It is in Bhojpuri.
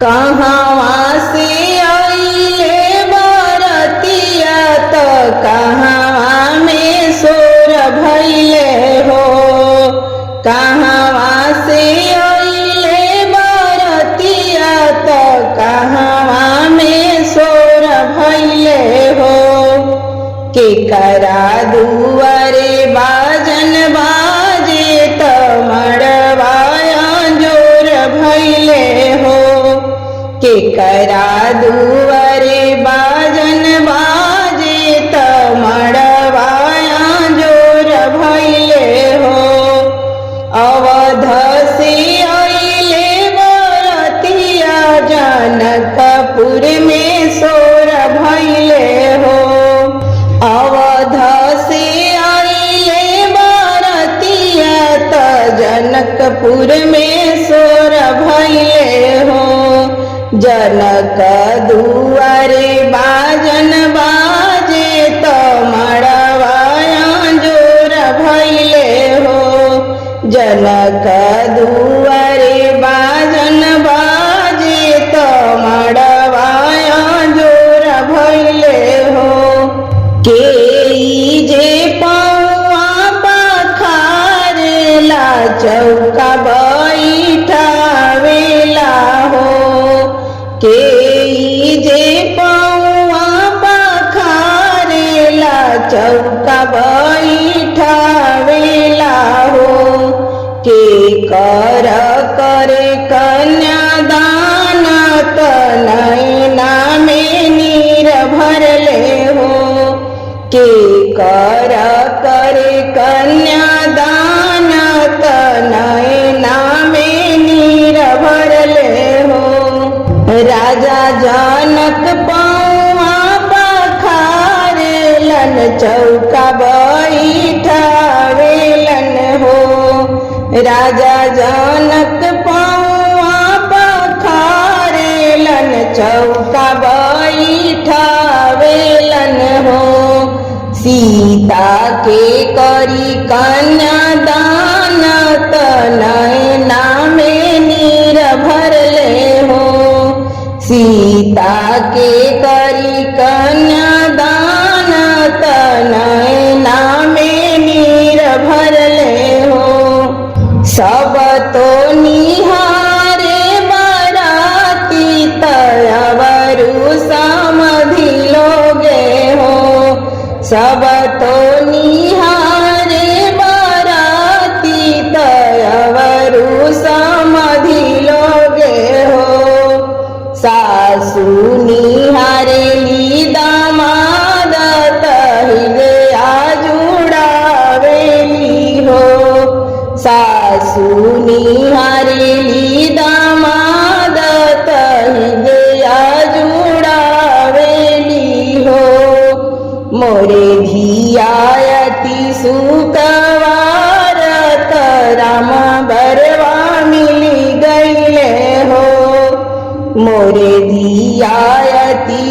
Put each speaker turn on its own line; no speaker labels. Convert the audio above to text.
कहवा से आइले बरतिया त कहवा में सोर भइले हो। कहवा से आइले बरतिया त कहवा में सोर भइले हो। केकरा दुआरे बाजन बाजे त मड़वाया जोर भइले हो। केकरा दुआरे बाजन बाजे त मड़वाया जोर भइले हो। अवध से आइले बरतिया जनकपुर में सोर भइले हो। अवध से आइले बरतिया त जनकपुर में सोर भइले हो। जनक दुआरे बाजन बाजे त मड़वाया जोर भइले हो। जनक दुआरे बाजन बाजे त मड़वाया जोर भइले हो। केई जे पौआ पखारेला चौका बैठावेला हो। केई जे पौआ पखारेला चौका बैठावेला हो। के कर करे कन्यादान त नैना में नीर भरले हो। के कर करे कन्यादान त नैना में नीर भरले हो। राजा जनक पौआ पखारेलन चौका बैठावेलन हो। राजा जनक पौआ पखारेलन चौका बैठावेलन हो। सीता के करी कन्यादान त नैना में नीर भरले हो। सीता के करी कन्यादान त नैना में नीर भरले हो। सब तो निहारे बराती तयवरु समधि लोगे हो। सब तो निहारे बराती तयवरु समधि लोगे हो। सासु निहारेली दामाद तहिले जुड़ावेली हो। सासु निहारेली दामाद तहिले जुड़ावेली हो। मोरे धियायति सुकवार त राम बरवा मिली गईले हो। मोरे धियायति